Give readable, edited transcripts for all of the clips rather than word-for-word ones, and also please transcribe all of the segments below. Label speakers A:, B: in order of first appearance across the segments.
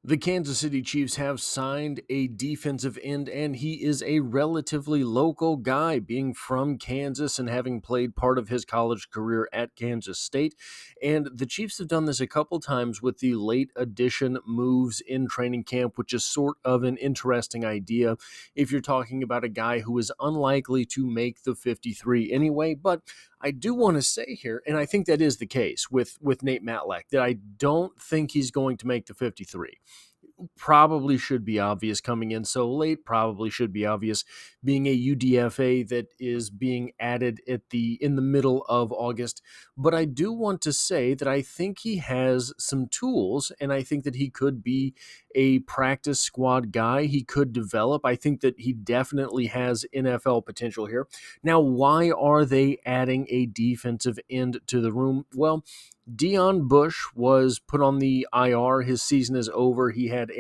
A: The Kansas City Chiefs have signed a defensive end, and he is a relatively local guy, being from Kansas and having played part of his college career at Kansas State. And the Chiefs have done this a couple times with the late addition moves in training camp, which is sort of an interesting idea if you're talking about a guy who is unlikely to make the 53 anyway. But I do want to say here, and I think that is the case with Nate Matlack, that I don't think he's going to make the 53. Probably should be obvious coming in so late, probably should be obvious being a UDFA that is being added in the middle of August. But I do want to say that I think he has some tools, and I think that he could be a practice squad guy. He could develop. I think that he definitely has NFL potential here. Now, why are they adding a defensive end to the room? Well, Deon Bush was put on the IR. His season is over. He had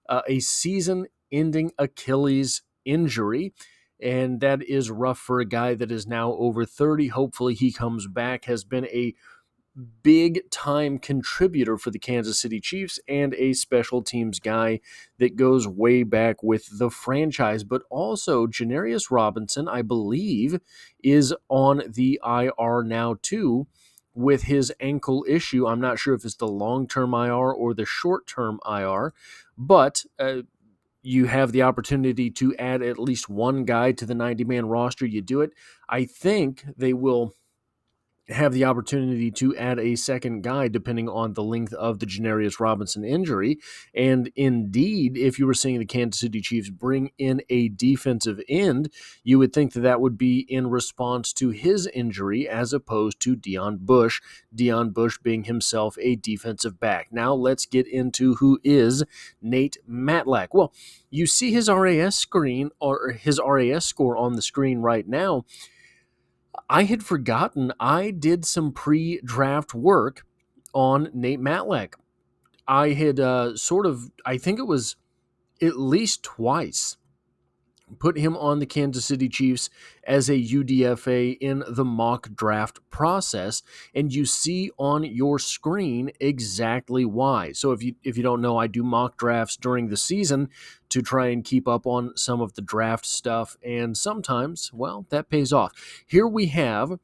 A: a season-ending Achilles injury, and that is rough for a guy that is now over 30. Hopefully he comes back, has been a big-time contributor for the Kansas City Chiefs and a special teams guy that goes way back with the franchise. But also, Janarius Robinson, I believe, is on the IR now too, with his ankle issue. I'm not sure if it's the long-term IR or the short-term IR, but you have the opportunity to add at least one guy to the 90-man roster. You do it. I think they will have the opportunity to add a second guy depending on the length of the Janarius Robinson injury. And indeed, if you were seeing the Kansas City Chiefs bring in a defensive end, you would think that that would be in response to his injury as opposed to Deon Bush being himself a defensive back. Now let's get into who is Nate Matlack. Well, you see his RAS screen or his RAS score on the screen right now. I had forgotten I did some pre-draft work on Nate Matlack. I had I think it was at least twice, put him on the Kansas City Chiefs as a UDFA in the mock draft process, and you see on your screen exactly why. So if you don't know, I do mock drafts during the season to try and keep up on some of the draft stuff, and sometimes, well, that pays off. Here we have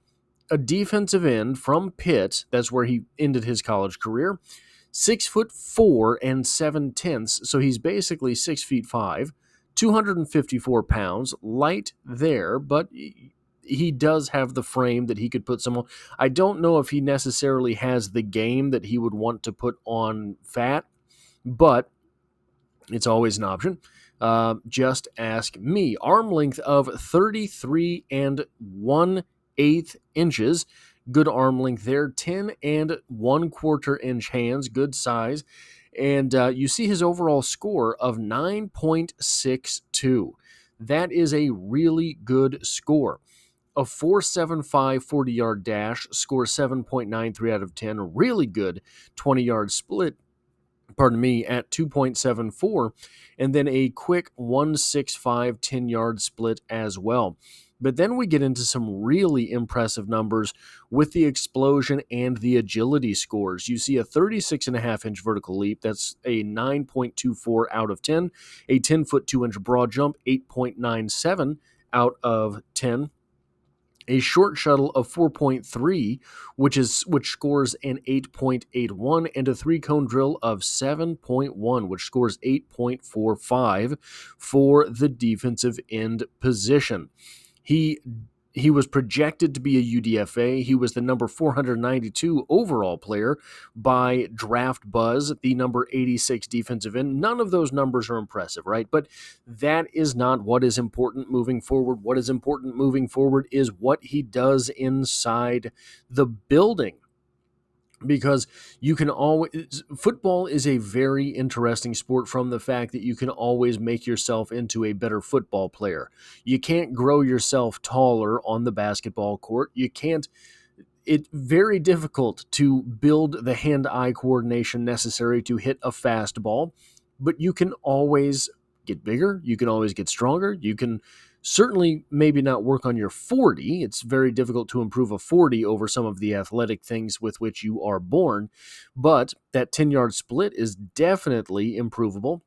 A: a defensive end from Pitt. That's where he ended his college career. 6'4" and 7/10, so he's basically 6'5", 254 pounds, light there, but he does have the frame that he could put someone. I don't know if he necessarily has the game that he would want to put on fat, but it's always an option. Just ask me. Arm length of 33 and 1/8 inches. Good arm length there. 10 and 1/4 inch hands. Good size. And you see his overall score of 9.62. That is a really good score. A 4.75 40-yard dash, score 7.93 out of 10. Really good 20-yard split, at 2.74, and then a quick 1.65 10-yard split as well. But then we get into some really impressive numbers with the explosion and the agility scores. You see a 36.5-inch vertical leap. That's a 9.24 out of 10. A 10-foot 2-inch broad jump, 8.97 out of 10. A short shuttle of 4.3, which scores an 8.81, and a 3-cone drill of 7.1, which scores 8.45 for the defensive end position. He was projected to be a UDFA. He was the number 492 overall player by Draft Buzz, the number 86 defensive end. None of those numbers are impressive, right? But that is not what is important moving forward. What is important moving forward is what he does inside the building. Because football is a very interesting sport from the fact that you can always make yourself into a better football player. You can't grow yourself taller on the basketball court. It's very difficult to build the hand-eye coordination necessary to hit a fast ball, but you can always get bigger. You can always get stronger. You can Certainly, maybe not work on your 40. It's very difficult to improve a 40 over some of the athletic things with which you are born, but that 10-yard split is definitely improvable.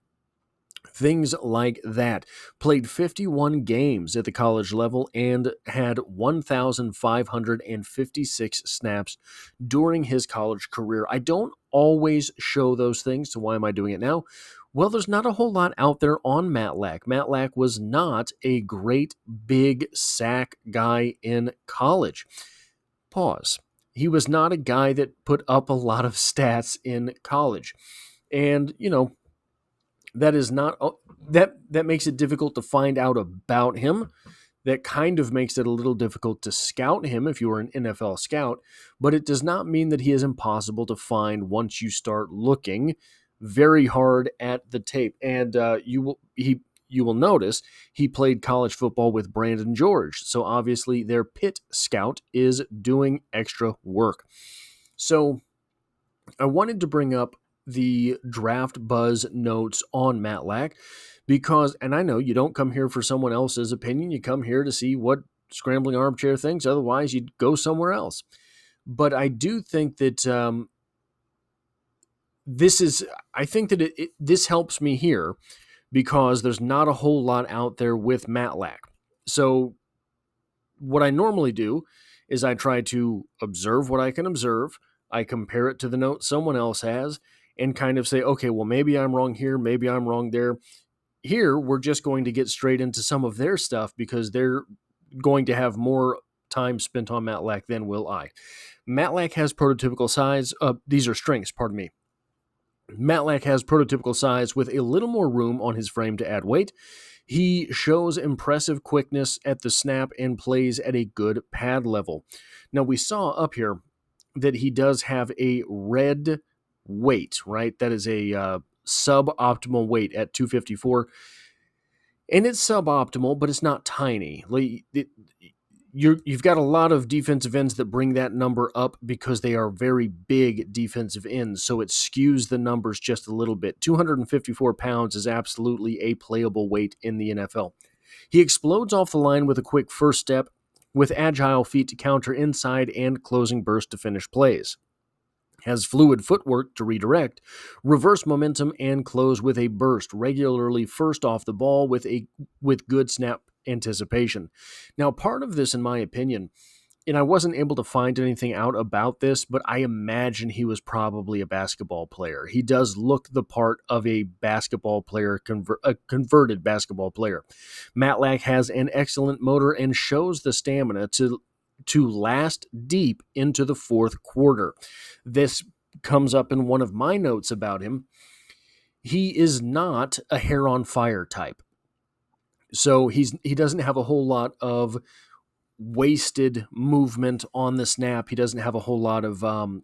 A: Things like that. Played 51 games at the college level and had 1,556 snaps during his college career. I don't always show those things, so why am I doing it now? Well, there's not a whole lot out there on Matlack. Matlack was not a great big sack guy in college. Pause. He was not a guy that put up a lot of stats in college. And, that is not that makes it difficult to find out about him. That kind of makes it a little difficult to scout him if you are an NFL scout, but it does not mean that he is impossible to find once you start looking very hard at the tape. And you will notice he played college football with Brandon George, so obviously their Pitt scout is doing extra work. So I wanted to bring up the Draft Buzz notes on Matlack because, and I know you don't come here for someone else's opinion, you come here to see what Scrambling Armchair thinks, otherwise you'd go somewhere else. But I do think that this helps me here because there's not a whole lot out there with Matlack. So what I normally do is I try to observe what I can observe. I compare it to the note someone else has and kind of say, okay, well, maybe I'm wrong here, maybe I'm wrong there. Here, we're just going to get straight into some of their stuff because they're going to have more time spent on Matlack than will I. Matlack has prototypical size. These are strengths, pardon me. Matlack has prototypical size with a little more room on his frame to add weight. He shows impressive quickness at the snap and plays at a good pad level. Now, we saw up here that he does have a red weight, right? That is a suboptimal weight at 254. And it's suboptimal, but it's not tiny. You've got a lot of defensive ends that bring that number up because they are very big defensive ends, so it skews the numbers just a little bit. 254 pounds is absolutely a playable weight in the NFL. He explodes off the line with a quick first step, with agile feet to counter inside and closing burst to finish plays. Has fluid footwork to redirect, reverse momentum, and close with a burst, regularly first off the ball with good snap anticipation. Now, part of this, in my opinion, and I wasn't able to find anything out about this, but I imagine he was probably a basketball player. He does look the part of a basketball player, a converted basketball player. Matlack has an excellent motor and shows the stamina to last deep into the fourth quarter. This comes up in one of my notes about him. He is not a hair on fire type. So he doesn't have a whole lot of wasted movement on the snap. He doesn't have a whole lot of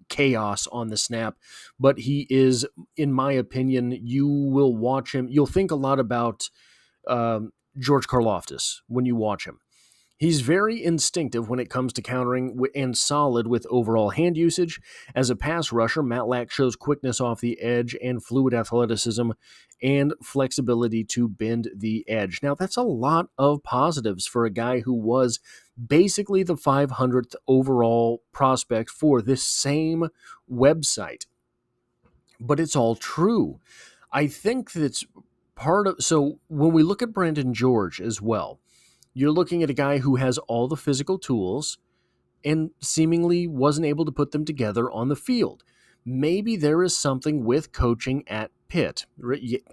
A: chaos on the snap, but he is, in my opinion, you will watch him. You'll think a lot about George Karlaftis when you watch him. He's very instinctive when it comes to countering and solid with overall hand usage. As a pass rusher, Matlack shows quickness off the edge and fluid athleticism and flexibility to bend the edge. Now, that's a lot of positives for a guy who was basically the 500th overall prospect for this same website. But it's all true. I think that's part of... So when we look at Brandon George as well, you're looking at a guy who has all the physical tools and seemingly wasn't able to put them together on the field. Maybe there is something with coaching at Pitt.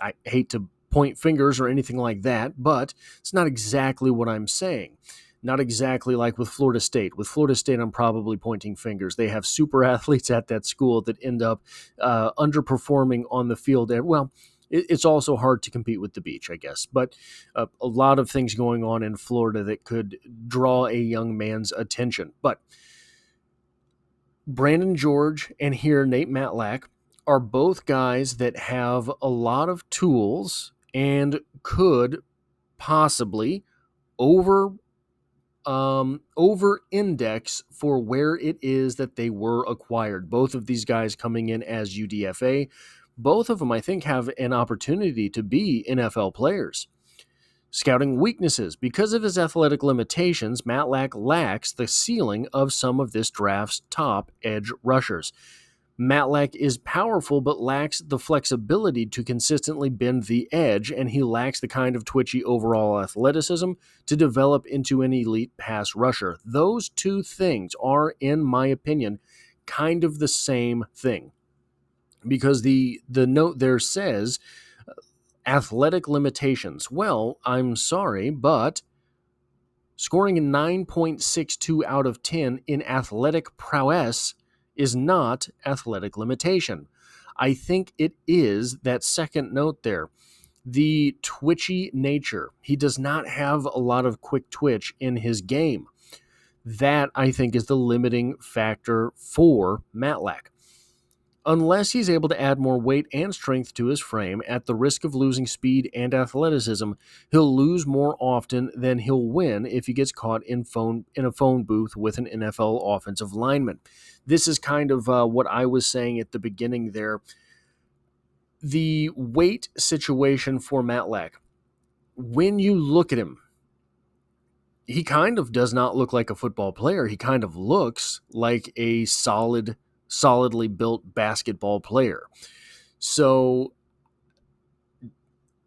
A: I hate to point fingers or anything like that, but it's not exactly what I'm saying. Not exactly like with Florida State. With Florida State, I'm probably pointing fingers. They have super athletes at that school that end up underperforming on the field. Well, it's also hard to compete with the beach, I guess. But a lot of things going on in Florida that could draw a young man's attention. But Brandon George and here Nate Matlack are both guys that have a lot of tools and could possibly over-index for where it is that they were acquired. Both of these guys coming in as UDFA. Both of them, I think, have an opportunity to be NFL players. Scouting weaknesses. Because of his athletic limitations, Matlack lacks the ceiling of some of this draft's top edge rushers. Matlack is powerful but lacks the flexibility to consistently bend the edge, and he lacks the kind of twitchy overall athleticism to develop into an elite pass rusher. Those two things are, in my opinion, kind of the same thing. Because the note there says athletic limitations. Well, I'm sorry, but scoring a 9.62 out of 10 in athletic prowess is not athletic limitation. I think it is that second note there. The twitchy nature. He does not have a lot of quick twitch in his game. That, I think, is the limiting factor for Matlack. Unless he's able to add more weight and strength to his frame at the risk of losing speed and athleticism, he'll lose more often than he'll win if he gets caught in a phone booth with an NFL offensive lineman. This is kind of what I was saying at the beginning there. The weight situation for Matlack, when you look at him, he kind of does not look like a football player. He kind of looks like a solidly built basketball player. So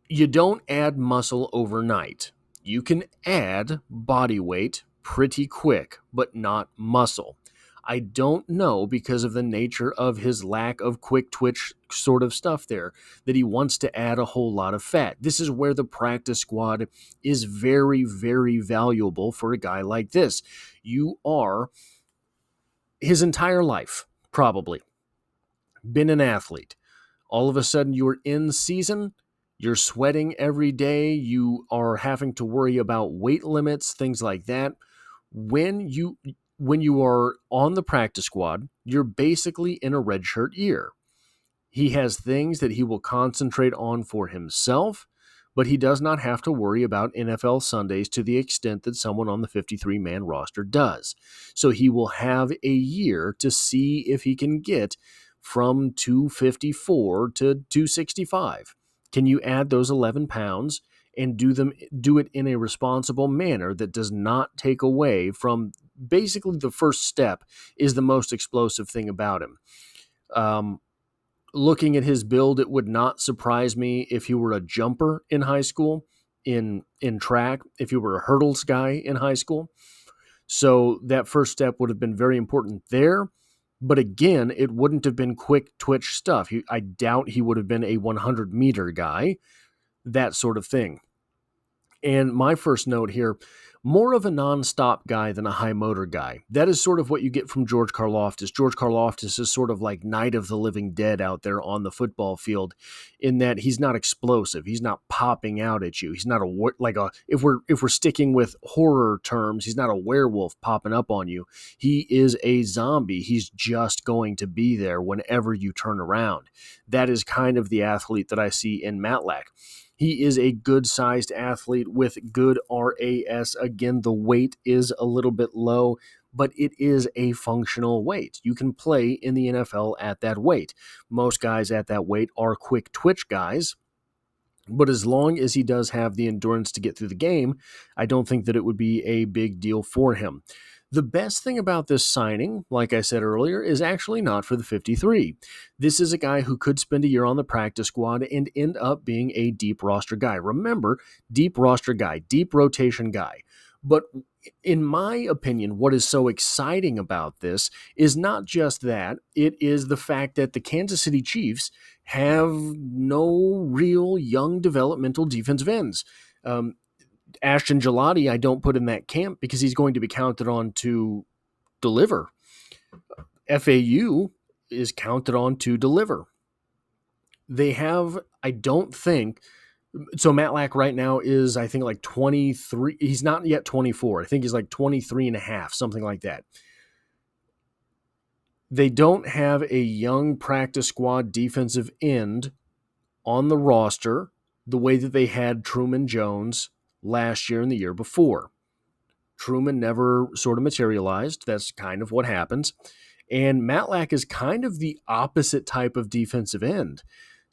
A: you don't add muscle overnight. You can add body weight pretty quick, but not muscle. I don't know, because of the nature of his lack of quick twitch sort of stuff there, that he wants to add a whole lot of fat. This is where the practice squad is very, very valuable for a guy like this. You are, his entire life, probably, been an athlete. All of a sudden, you're in season, you're sweating every day, you are having to worry about weight limits, things like that. When you are on the practice squad, you're basically in a redshirt year. He has things that he will concentrate on for himself, but he does not have to worry about NFL Sundays to the extent that someone on the 53-man roster does. So he will have a year to see if he can get from 254 to 265. Can you add those 11 pounds and do it in a responsible manner that does not take away from basically the first step is the most explosive thing about him. Looking at his build, it would not surprise me if he were a jumper in high school, in track, if he were a hurdles guy in high school. So that first step would have been very important there. But again, it wouldn't have been quick twitch stuff. I doubt he would have been a 100-meter guy, that sort of thing. And my first note here, more of a nonstop guy than a high motor guy. That is sort of what you get from George Karlaftis. George Karlaftis is sort of like Night of the Living Dead out there on the football field, in that he's not explosive. He's not popping out at you. He's not if we're sticking with horror terms, he's not a werewolf popping up on you. He is a zombie. He's just going to be there whenever you turn around. That is kind of the athlete that I see in Matlack. He is a good-sized athlete with good RAS. Again, the weight is a little bit low, but it is a functional weight. You can play in the NFL at that weight. Most guys at that weight are quick twitch guys, but as long as he does have the endurance to get through the game, I don't think that it would be a big deal for him. The best thing about this signing, like I said earlier, is actually not for the 53. This is a guy who could spend a year on the practice squad and end up being a deep roster guy. Remember, deep roster guy, deep rotation guy. But in my opinion, what is so exciting about this is not just that. It is the fact that the Kansas City Chiefs have no real young developmental defensive ends. Ashton Gelati, I don't put in that camp because he's going to be counted on to deliver. FAU is counted on to deliver. They have, I don't think, so Matlack right now is, I think, like 23. He's not yet 24. I think he's like 23 and a half, something like that. They don't have a young practice squad defensive end on the roster the way that they had Truman Jones last year and the year before. Truman never sort of materialized. That's kind of what happens. And Matlack is kind of the opposite type of defensive end.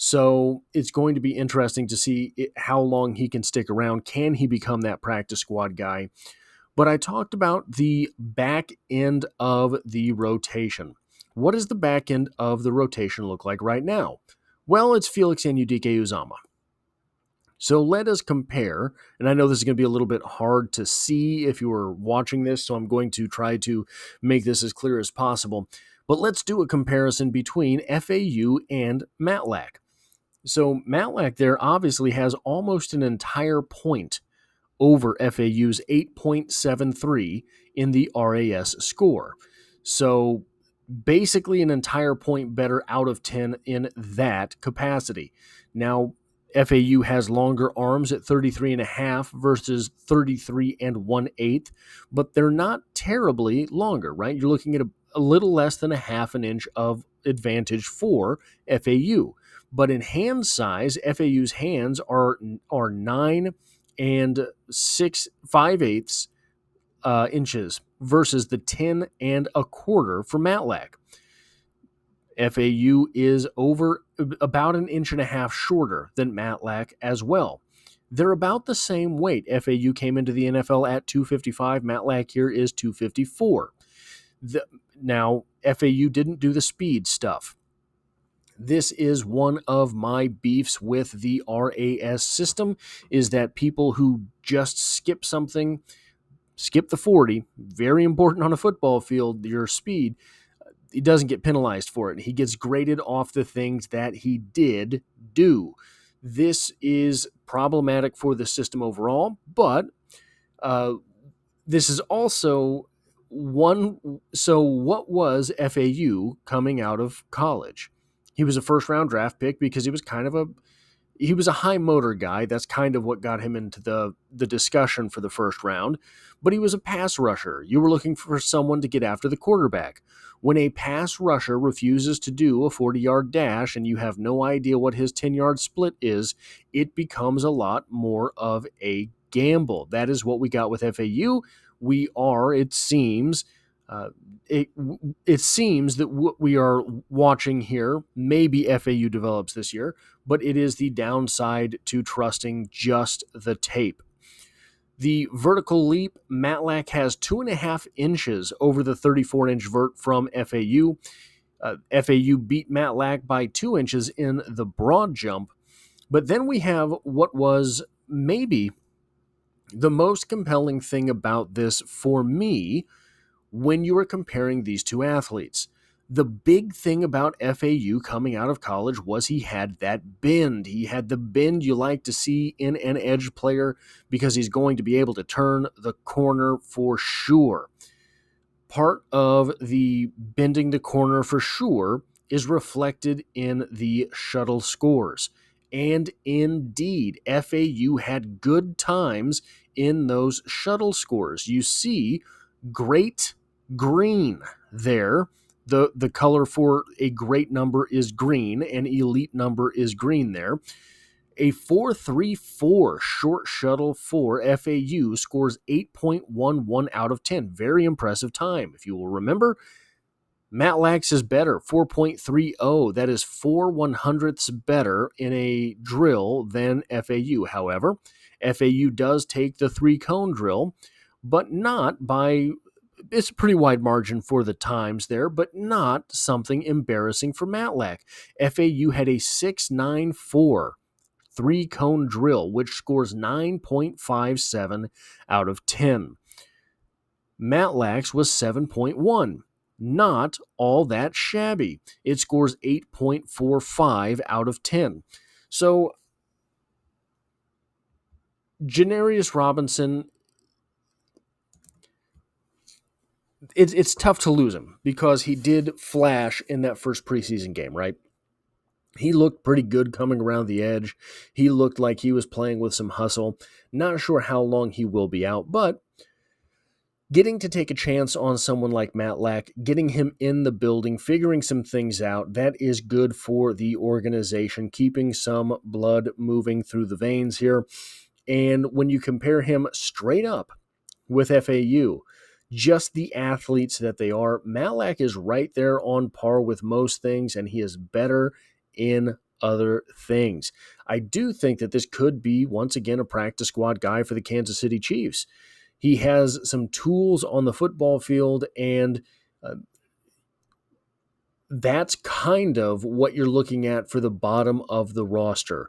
A: So it's going to be interesting to see how long he can stick around. Can he become that practice squad guy? But I talked about the back end of the rotation. What does the back end of the rotation look like right now? Well, it's Felix Anudike-Uzomah. So let us compare, and I know this is going to be a little bit hard to see if you are watching this, so I'm going to try to make this as clear as possible. But let's do a comparison between FAU and Matlack. So Matlack there obviously has almost an entire point over FAU's 8.73 in the RAS score. So basically an entire point better out of 10 in that capacity. Now, FAU has longer arms at 33.5 versus 33 1/8, but they're not terribly longer, right? You're looking at a little less than a half an inch of advantage for FAU. But in hand size, FAU's hands are 9 5/8 inches versus the 10 1/4 for Matlack. FAU is over about an inch and a half shorter than Matlack as well. They're about the same weight. FAU came into the NFL at 255. Matlack here is 254. Now, FAU didn't do the speed stuff. This is one of my beefs with the RAS system, is that people who just skip something, skip the 40, very important on a football field, your speed, he doesn't get penalized for it. He gets graded off the things that he did do. This is problematic for the system overall, but this is also one. So what was FAU coming out of college? He was a first-round draft pick because he was a high motor guy. That's kind of what got him into the discussion for the first round. But he was a pass rusher. You were looking for someone to get after the quarterback. When a pass rusher refuses to do a 40-yard dash and you have no idea what his 10-yard split is, it becomes a lot more of a gamble. That is what we got with FAU. It seems that what we are watching here, maybe FAU develops this year, but it is the downside to trusting just the tape. The vertical leap, Matlack has 2.5 inches over the 34-inch vert from FAU. FAU beat Matlack by 2 inches in the broad jump. But then we have what was maybe the most compelling thing about this for me when you are comparing these two athletes. The big thing about FAU coming out of college was he had that bend. He had the bend you like to see in an edge player because he's going to be able to turn the corner for sure. Part of the bending the corner for sure is reflected in the shuttle scores. And indeed, FAU had good times in those shuttle scores. You see great green there. The color for a great number is green, and elite number is green there. A 4.34 short shuttle for FAU scores 8.11 out of 10. Very impressive time. If you will remember, Matlack's is better, 4.30. That is 4/100ths better in a drill than FAU. However, FAU does take the 3-cone drill, but not by... It's a pretty wide margin for the times there, but not something embarrassing for Matlack. FAU had a 6.94 3-cone drill, which scores 9.57 out of 10. Matlack's was 7.1. Not all that shabby. It scores 8.45 out of 10. So, Janarius Robinson, it's tough to lose him because he did flash in that first preseason game, right? He looked pretty good coming around the edge. He looked like he was playing with some hustle. Not sure how long he will be out, but getting to take a chance on someone like Matlack, getting him in the building, figuring some things out, that is good for the organization, keeping some blood moving through the veins here. And when you compare him straight up with FAU, just the athletes that they are, Matlack is right there on par with most things, and he is better in other things. I do think that this could be, once again, a practice squad guy for the Kansas City Chiefs. He has some tools on the football field, and that's kind of what you're looking at for the bottom of the roster.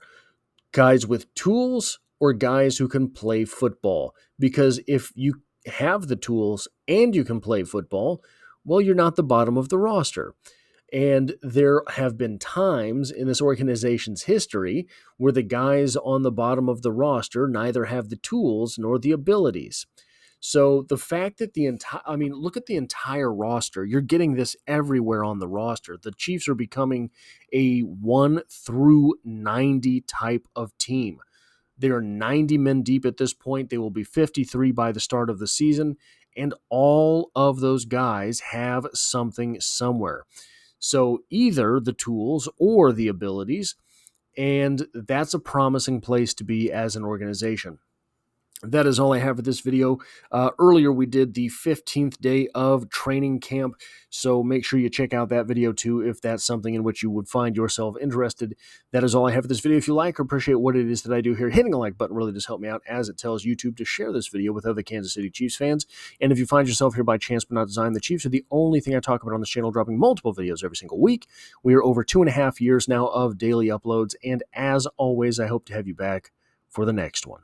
A: Guys with tools or guys who can play football. Because if you have the tools and you can play football, well, you're not the bottom of the roster. And there have been times in this organization's history where the guys on the bottom of the roster neither have the tools nor the abilities. So the fact that look at the entire roster. You're getting this everywhere on the roster. The Chiefs are becoming a 1 through 90 type of team. They are 90 men deep at this point. They will be 53 by the start of the season, and all of those guys have something somewhere. So either the tools or the abilities, and that's a promising place to be as an organization. That is all I have for this video. Earlier, we did the 15th day of training camp, so make sure you check out that video too if that's something in which you would find yourself interested. That is all I have for this video. If you like or appreciate what it is that I do here, hitting a like button really does help me out, as it tells YouTube to share this video with other Kansas City Chiefs fans. And if you find yourself here by chance but not design, the Chiefs are the only thing I talk about on this channel, dropping multiple videos every single week. We are over 2.5 years now of daily uploads, and as always, I hope to have you back for the next one.